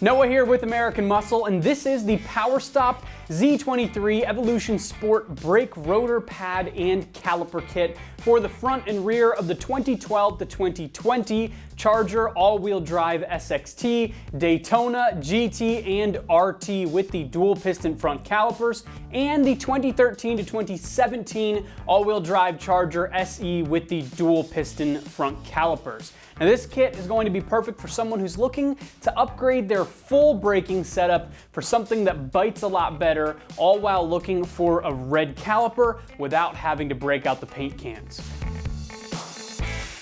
Noah here with American Muscle, and this is the PowerStop Z23 Evolution Sport Brake Rotor Pad and Caliper Kit for the front and rear of the 2012 to 2020 Charger all-wheel drive SXT, Daytona, GT, and RT with the dual piston front calipers, and the 2013 to 2017 all-wheel drive Charger SE with the dual piston front calipers. Now this kit is going to be perfect for someone who's looking to upgrade their full braking setup for something that bites a lot better, all while looking for a red caliper without having to break out the paint cans.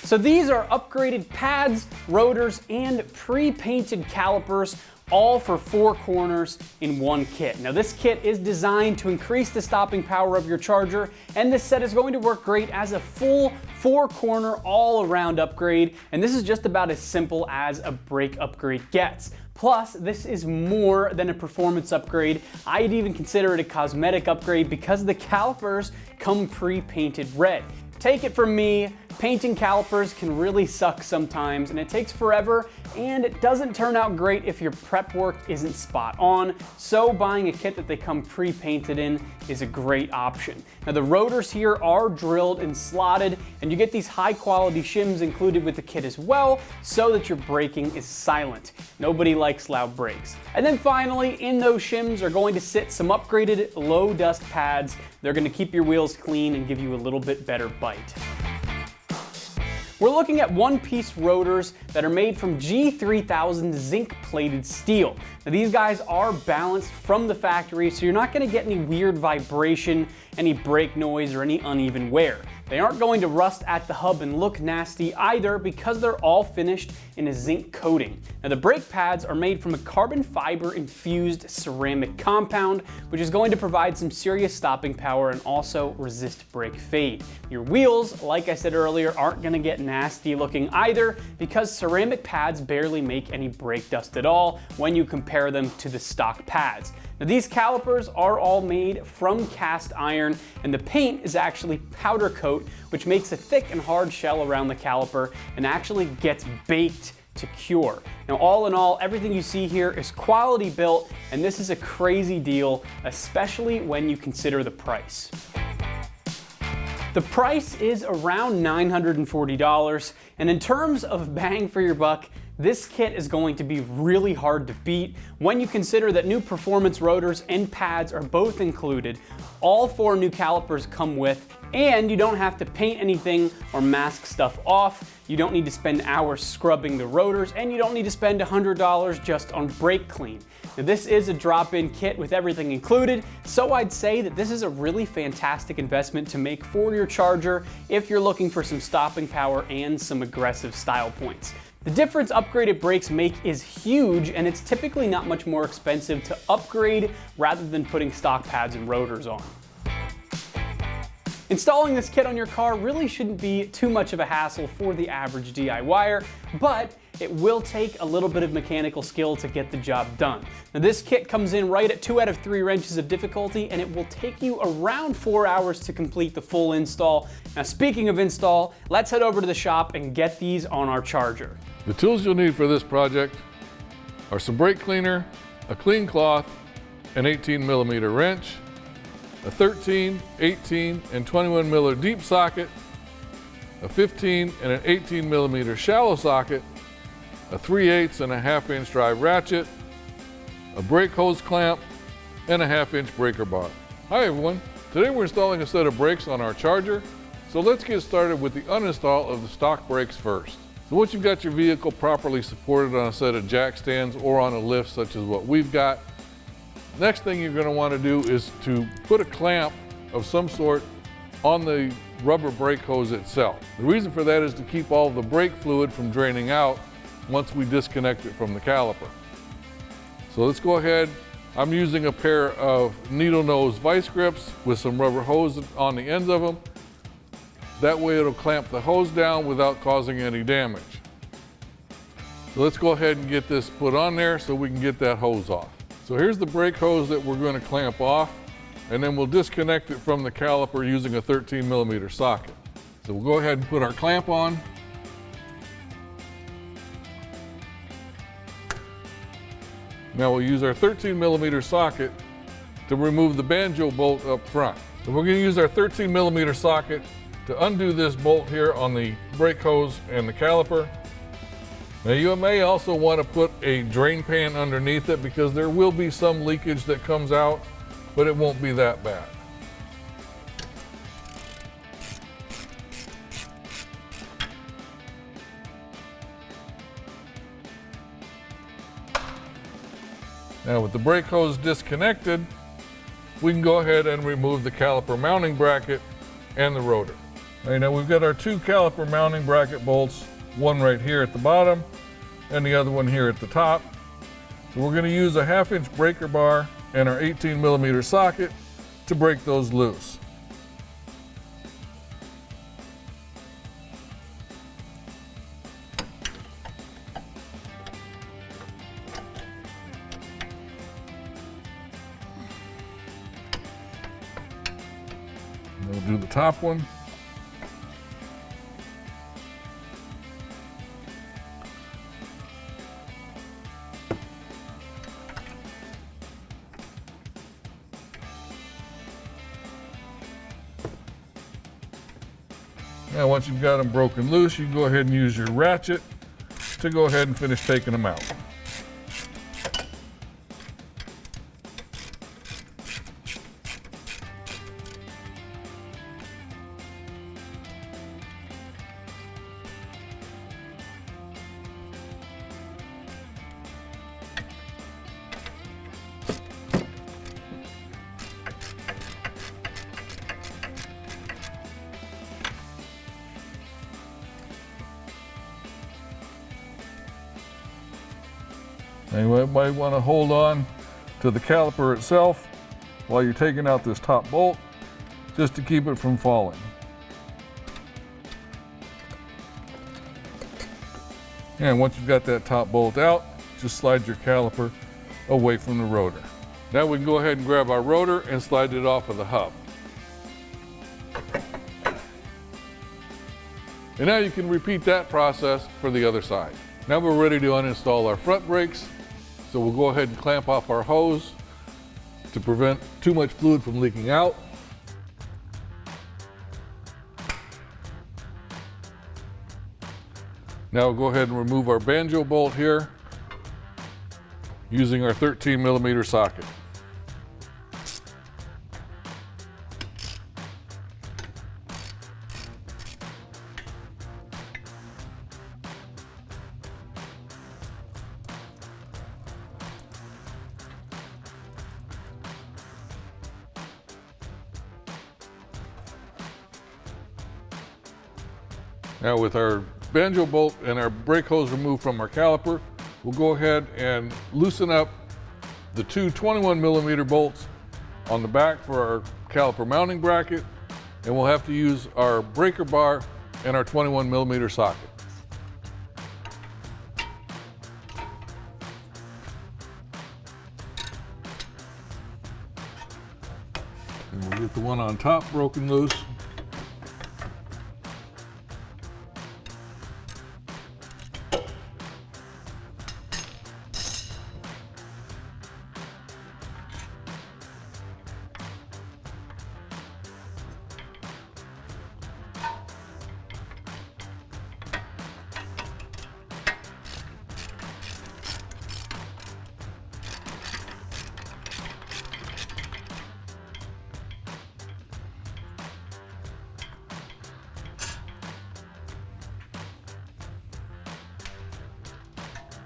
So these are upgraded pads, rotors, and pre-painted calipers, all for 4 corners in one kit. Now this kit is designed to increase the stopping power of your Charger, and this set is going to work great as a full 4-corner all-around upgrade, and this is just about as simple as a brake upgrade gets. Plus, this is more than a performance upgrade. I'd even consider it a cosmetic upgrade because the calipers come pre-painted red. Take it from me, painting calipers can really suck sometimes, and it takes forever, and it doesn't turn out great if your prep work isn't spot on, so buying a kit that they come pre-painted in is a great option. Now the rotors here are drilled and slotted, and you get these high quality shims included with the kit as well, so that your braking is silent. Nobody likes loud brakes. And then finally, in those shims are going to sit some upgraded low dust pads. They're going to keep your wheels clean and give you a little bit better bite. We're looking at one-piece rotors that are made from G3000 zinc-plated steel. Now these guys are balanced from the factory, so you're not going to get any weird vibration, any brake noise, or any uneven wear. They aren't going to rust at the hub and look nasty either because they're all finished in a zinc coating. Now the brake pads are made from a carbon fiber infused ceramic compound, which is going to provide some serious stopping power and also resist brake fade. Your wheels, like I said earlier, aren't going to get nasty looking either because ceramic pads barely make any brake dust at all when you compare them to the stock pads. Now these calipers are all made from cast iron, and the paint is actually powder coat, which makes a thick and hard shell around the caliper and actually gets baked to cure. Now all in all, everything you see here is quality built, and this is a crazy deal, especially when you consider the price. The price is around $940, and in terms of bang for your buck, this kit is going to be really hard to beat when you consider that new performance rotors and pads are both included, all 4 new calipers come with, and you don't have to paint anything or mask stuff off. You don't need to spend hours scrubbing the rotors, and you don't need to spend $100 just on brake clean. Now this is a drop-in kit with everything included, so I'd say that this is a really fantastic investment to make for your Charger if you're looking for some stopping power and some aggressive style points. The difference upgraded brakes make is huge, and it's typically not much more expensive to upgrade rather than putting stock pads and rotors on. Installing this kit on your car really shouldn't be too much of a hassle for the average DIYer, but it will take a little bit of mechanical skill to get the job done. Now this kit comes in right at 2 out of 3 wrenches of difficulty, and it will take you around 4 hours to complete the full install. Now speaking of install, let's head over to the shop and get these on our Charger. The tools you'll need for this project are some brake cleaner, a clean cloth, an 18mm wrench, a 13, 18, and 21mm deep socket, a 15 and an 18mm shallow socket, a 3/8 and a 1/2 inch drive ratchet, a brake hose clamp, and a 1/2 inch breaker bar. Hi everyone, today we're installing a set of brakes on our Charger, so let's get started with the uninstall of the stock brakes first. So once you've got your vehicle properly supported on a set of jack stands or on a lift such as what we've got, next thing you're going to want to do is to put a clamp of some sort on the rubber brake hose itself. The reason for that is to keep all the brake fluid from draining out once we disconnect it from the caliper. So let's go ahead. I'm using a pair of needle nose vice grips with some rubber hose on the ends of them. That way it'll clamp the hose down without causing any damage. So let's go ahead and get this put on there so we can get that hose off. So here's the brake hose that we're going to clamp off, and then we'll disconnect it from the caliper using a 13mm socket. So we'll go ahead and put our clamp on. Now we'll use our 13 millimeter socket to remove the banjo bolt up front. So we're going to use our 13 millimeter socket to undo this bolt here on the brake hose and the caliper. Now you may also want to put a drain pan underneath it because there will be some leakage that comes out, but it won't be that bad. Now with the brake hose disconnected, we can go ahead and remove the caliper mounting bracket and the rotor. All right, now we've got our two caliper mounting bracket bolts, one right here at the bottom and the other one here at the top. So we're going to use a 1/2 inch breaker bar and our 18 millimeter socket to break those loose. We'll do the top one. Now once you've got them broken loose, you can go ahead and use your ratchet to go ahead and finish taking them out. And you might want to hold on to the caliper itself while you're taking out this top bolt, just to keep it from falling. And once you've got that top bolt out, just slide your caliper away from the rotor. Now we can go ahead and grab our rotor and slide it off of the hub. And now you can repeat that process for the other side. Now we're ready to uninstall our front brakes. So we'll go ahead and clamp off our hose to prevent too much fluid from leaking out. Now we'll go ahead and remove our banjo bolt here using our 13 millimeter socket. Now with our banjo bolt and our brake hose removed from our caliper, we'll go ahead and loosen up the two 21 millimeter bolts on the back for our caliper mounting bracket, and we'll have to use our breaker bar and our 21 millimeter socket. And we'll get the one on top broken loose.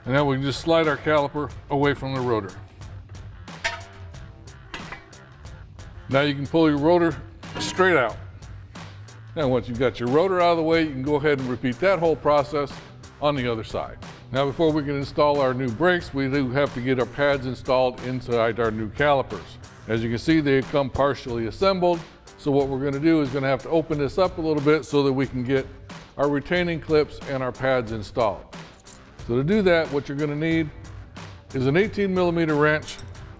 And now we can just slide our caliper away from the rotor. Now you can pull your rotor straight out. Now once you've got your rotor out of the way, you can go ahead and repeat that whole process on the other side. Now before we can install our new brakes, we do have to get our pads installed inside our new calipers. As you can see, they come partially assembled. So what we're going to do is going to have to open this up a little bit so that we can get our retaining clips and our pads installed. So to do that, what you're going to need is an 18 millimeter wrench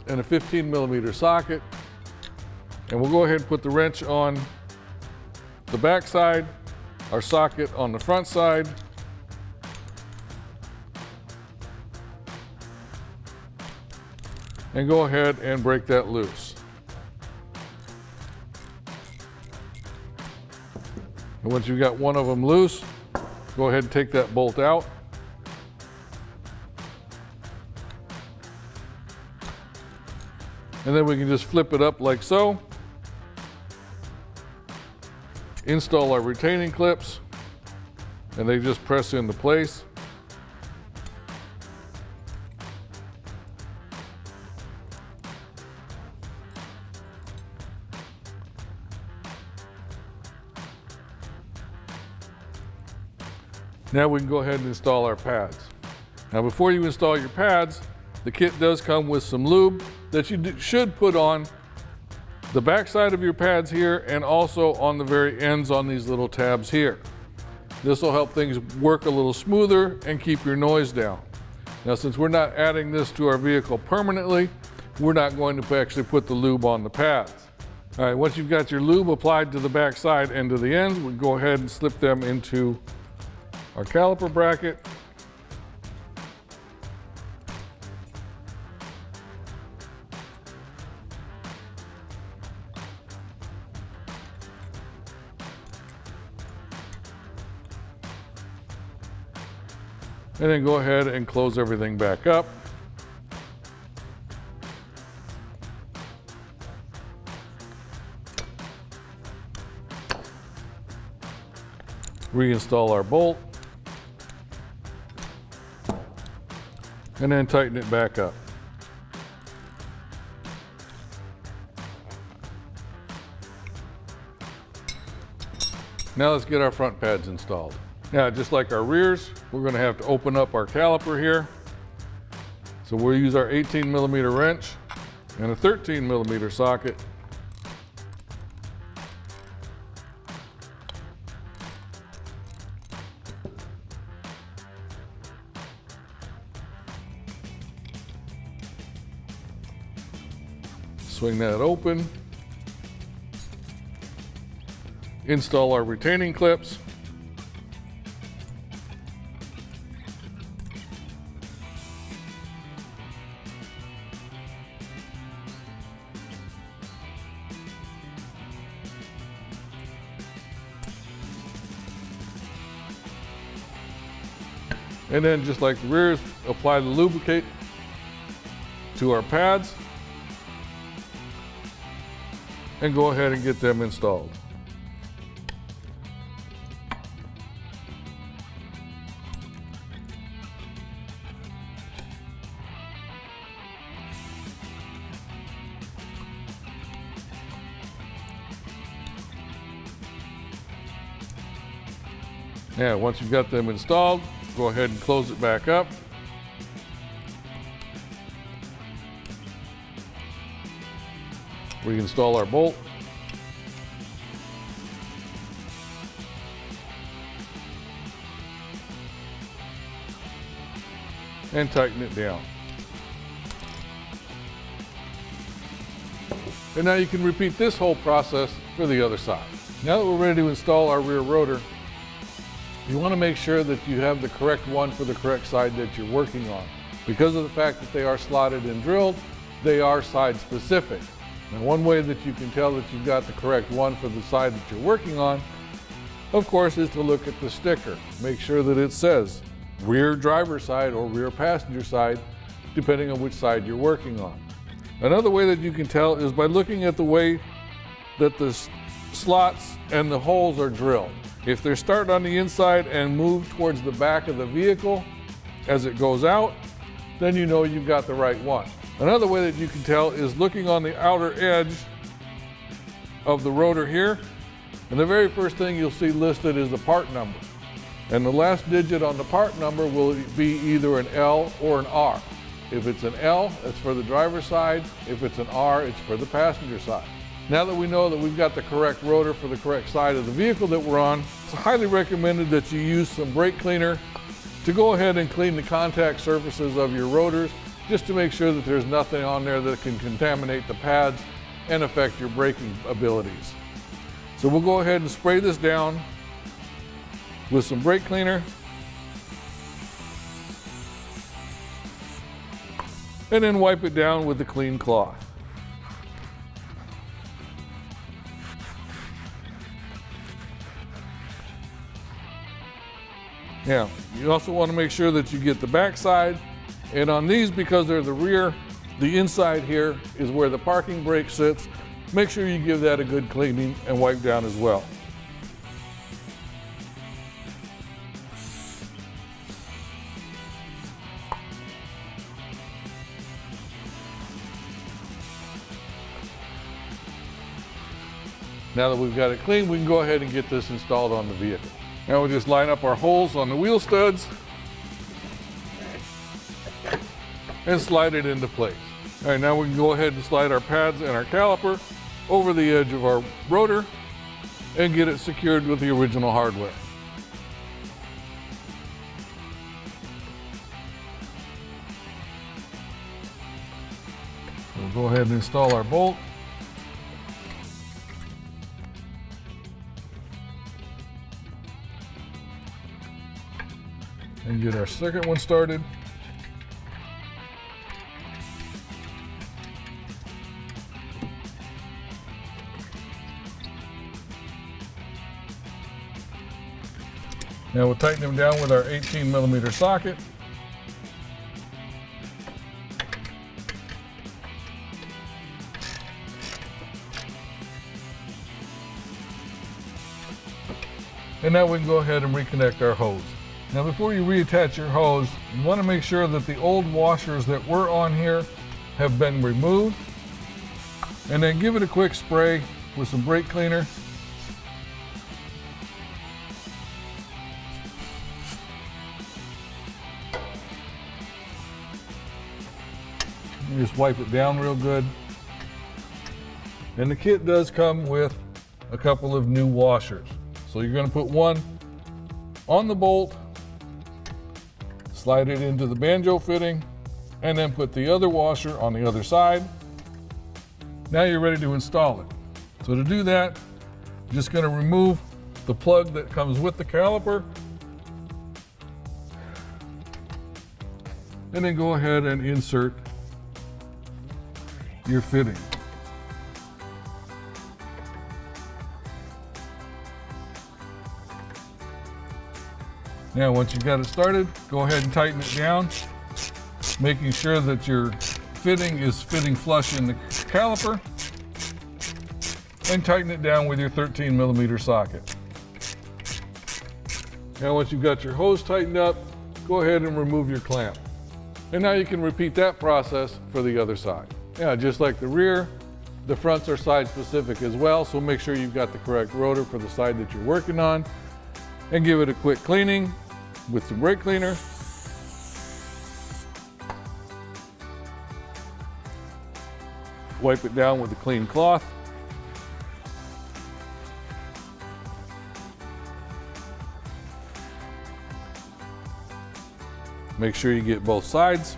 and a 15 millimeter socket. And we'll go ahead and put the wrench on the back side, our socket on the front side. and go ahead and break that loose. And once you've got one of them loose, go ahead and take that bolt out. And then we can just flip it up like so. Install our retaining clips, and they just press into place. Now we can go ahead and install our pads. Now before you install your pads, the kit does come with some lube that you should put on the back side of your pads here and also on the very ends on these little tabs here. This will help things work a little smoother and keep your noise down. Now since we're not adding this to our vehicle permanently, we're not going to actually put the lube on the pads. All right, once you've got your lube applied to the back side and to the ends, we go ahead and slip them into our caliper bracket. And then go ahead and close everything back up. Reinstall our bolt. And then tighten it back up. Now let's get our front pads installed. Now, just like our rears, we're going to have to open up our caliper here. So we'll use our 18mm wrench and a 13mm socket. Swing that open. Install our retaining clips. And then just like the rears, apply the lubricant to our pads and go ahead and get them installed. Now, once you've got them installed, go ahead and close it back up. We install our bolt. And tighten it down. And now you can repeat this whole process for the other side. Now that we're ready to install our rear rotor, you want to make sure that you have the correct one for the correct side that you're working on. Because of the fact that they are slotted and drilled, they are side specific. Now, one way that you can tell that you've got the correct one for the side that you're working on, of course, is to look at the sticker. Make sure that it says rear driver's side or rear passenger side, depending on which side you're working on. Another way that you can tell is by looking at the way that the slots and the holes are drilled. If they're starting on the inside and move towards the back of the vehicle as it goes out, then you know you've got the right one. Another way that you can tell is looking on the outer edge of the rotor here, and the very first thing you'll see listed is the part number. And the last digit on the part number will be either an L or an R. If it's an L, it's for the driver's side. If it's an R, it's for the passenger side. Now that we know that we've got the correct rotor for the correct side of the vehicle that we're on, it's highly recommended that you use some brake cleaner to go ahead and clean the contact surfaces of your rotors, just to make sure that there's nothing on there that can contaminate the pads and affect your braking abilities. So we'll go ahead and spray this down with some brake cleaner. and then wipe it down with a clean cloth. Now, you also want to make sure that you get the back side, and on these, because they're the rear, the inside here is where the parking brake sits. Make sure you give that a good cleaning and wipe down as well. Now that we've got it clean, we can go ahead and get this installed on the vehicle. Now we'll just line up our holes on the wheel studs and slide it into place. All right, now we can go ahead and slide our pads and our caliper over the edge of our rotor and get it secured with the original hardware. We'll go ahead and install our bolt. And get our second one started. Now we'll tighten them down with our 18mm socket. And now we can go ahead and reconnect our hose. Now before you reattach your hose, you want to make sure that the old washers that were on here have been removed. And then give it a quick spray with some brake cleaner. You just wipe it down real good. And the kit does come with a couple of new washers. So you're going to put one on the bolt, slide it into the banjo fitting, and then put the other washer on the other side. Now you're ready to install it. So to do that, I'm just going to remove the plug that comes with the caliper, and then go ahead and insert your fitting. Now once you've got it started, go ahead and tighten it down, making sure that your fitting is fitting flush in the caliper, and tighten it down with your 13mm socket. Now once you've got your hose tightened up, go ahead and remove your clamp. And now you can repeat that process for the other side. Yeah, just like the rear, the fronts are side specific as well, so make sure you've got the correct rotor for the side that you're working on, and give it a quick cleaning with some brake cleaner. Wipe it down with a clean cloth. Make sure you get both sides.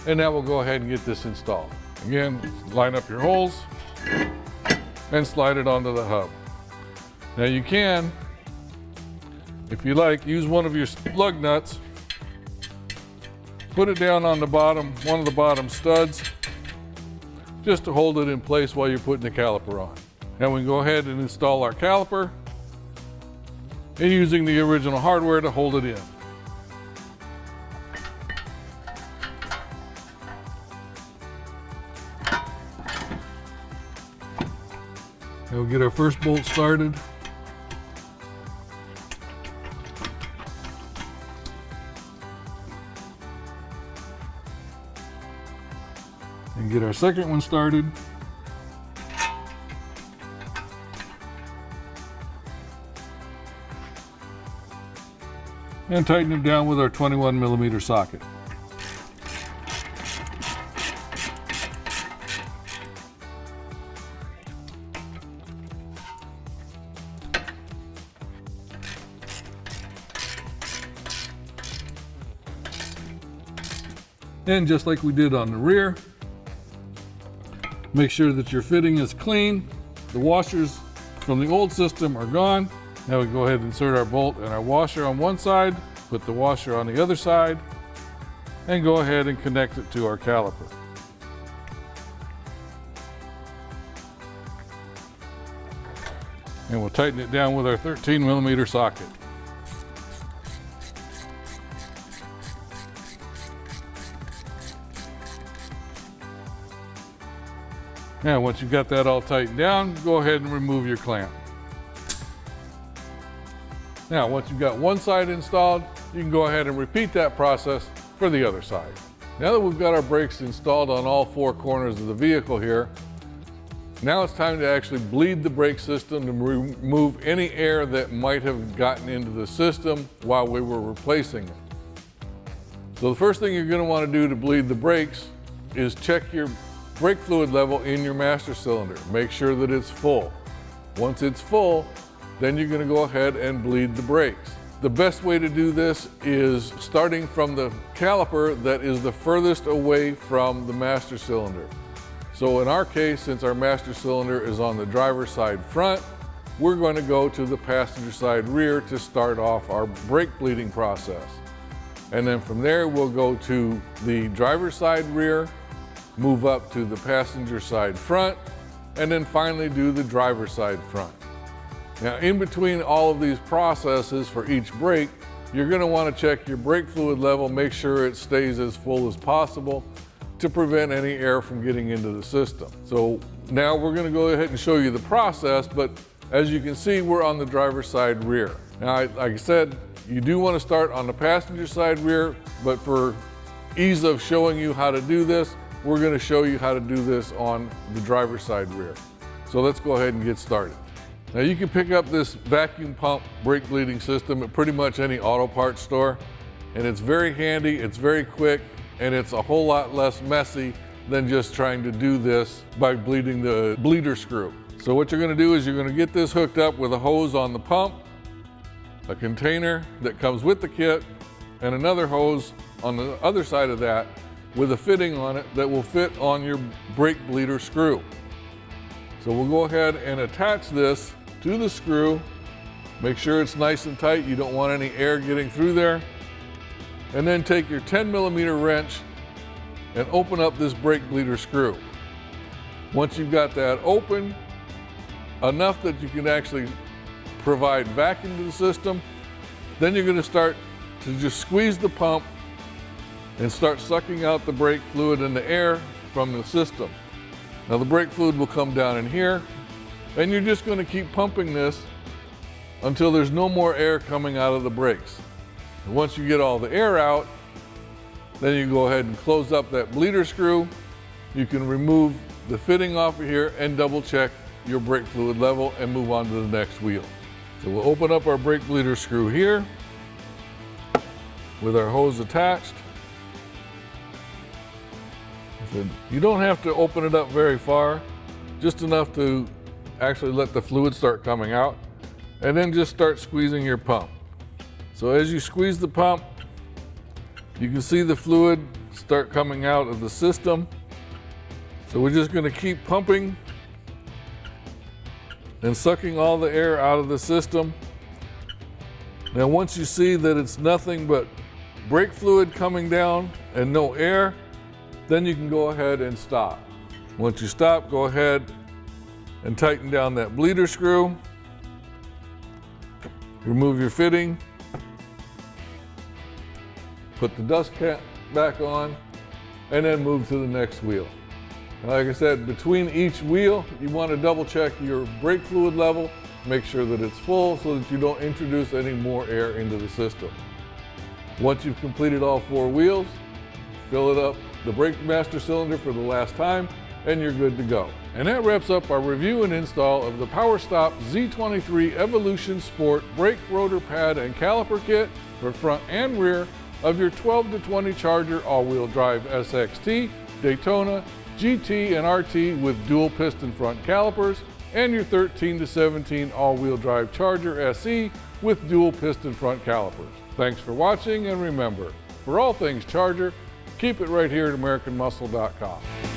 And now we'll go ahead and get this installed. Again, line up your holes and slide it onto the hub. Now you can, if you like, use one of your lug nuts, put it down on the bottom, one of the bottom studs, just to hold it in place while you're putting the caliper on. Now we can go ahead and install our caliper and using the original hardware to hold it in. We'll get our first bolt started. And get our second one started. And tighten it down with our 21mm socket. And just like we did on the rear, make sure that your fitting is clean. The washers from the old system are gone. Now we go ahead and insert our bolt and our washer on one side, put the washer on the other side, and go ahead and connect it to our caliper. And we'll tighten it down with our 13mm socket. Now, once you've got that all tightened down, go ahead and remove your clamp. Now, once you've got one side installed, you can go ahead and repeat that process for the other side. Now that we've got our brakes installed on all four corners of the vehicle here, now it's time to actually bleed the brake system to remove any air that might have gotten into the system while we were replacing it. So the first thing you're going to want to do to bleed the brakes is check your brake fluid level in your master cylinder. Make sure that it's full. Once it's full, then you're going to go ahead and bleed the brakes. The best way to do this is starting from the caliper that is the furthest away from the master cylinder. So in our case, since our master cylinder is on the driver's side front, we're going to go to the passenger side rear to start off our brake bleeding process. And then from there, we'll go to the driver's side rear, move up to the passenger side front, and then finally do the driver's side front. Now, in between all of these processes for each brake, you're going to want to check your brake fluid level, make sure it stays as full as possible to prevent any air from getting into the system. So now we're going to go ahead and show you the process, but as you can see, we're on the driver's side rear. Now, like I said, you do want to start on the passenger side rear, but for ease of showing you how to do this, we're going to show you how to do this on the driver's side rear. So let's go ahead and get started. Now you can pick up this vacuum pump brake bleeding system at pretty much any auto parts store, and it's very handy, it's very quick, and it's a whole lot less messy than just trying to do this by bleeding the bleeder screw. So what you're going to do is you're going to get this hooked up with a hose on the pump, a container that comes with the kit, and another hose on the other side of that with a fitting on it that will fit on your brake bleeder screw. So we'll go ahead and attach this to the screw. Make sure it's nice and tight. You don't want any air getting through there. And then take your 10mm wrench and open up this brake bleeder screw. Once you've got that open, enough that you can actually provide vacuum to the system, then you're going to start to just squeeze the pump and start sucking out the brake fluid and the air from the system. Now the brake fluid will come down in here, and you're just going to keep pumping this until there's no more air coming out of the brakes. And once you get all the air out, then you go ahead and close up that bleeder screw. You can remove the fitting off of here and double check your brake fluid level and move on to the next wheel. So we'll open up our brake bleeder screw here with our hose attached. You don't have to open it up very far, just enough to actually let the fluid start coming out, and then just start squeezing your pump. So as you squeeze the pump, you can see the fluid start coming out of the system. So we're just going to keep pumping and sucking all the air out of the system. Now once you see that it's nothing but brake fluid coming down and no air, then you can go ahead and stop. Once you stop, go ahead and tighten down that bleeder screw. Remove your fitting. Put the dust cap back on, and then move to the next wheel. Like I said, between each wheel, you want to double check your brake fluid level, make sure that it's full so that you don't introduce any more air into the system. Once you've completed all four wheels, fill it up the brake master cylinder for the last time, and you're good to go. And that wraps up our review and install of the PowerStop Z23 Evolution Sport brake rotor pad and caliper kit for front and rear of your 12 to 20 Charger all-wheel drive SXT, Daytona, GT, and RT with dual piston front calipers, and your 13 to 17 all-wheel drive Charger SE with dual piston front calipers. Thanks for watching, and remember, for all things Charger, keep it right here at AmericanMuscle.com.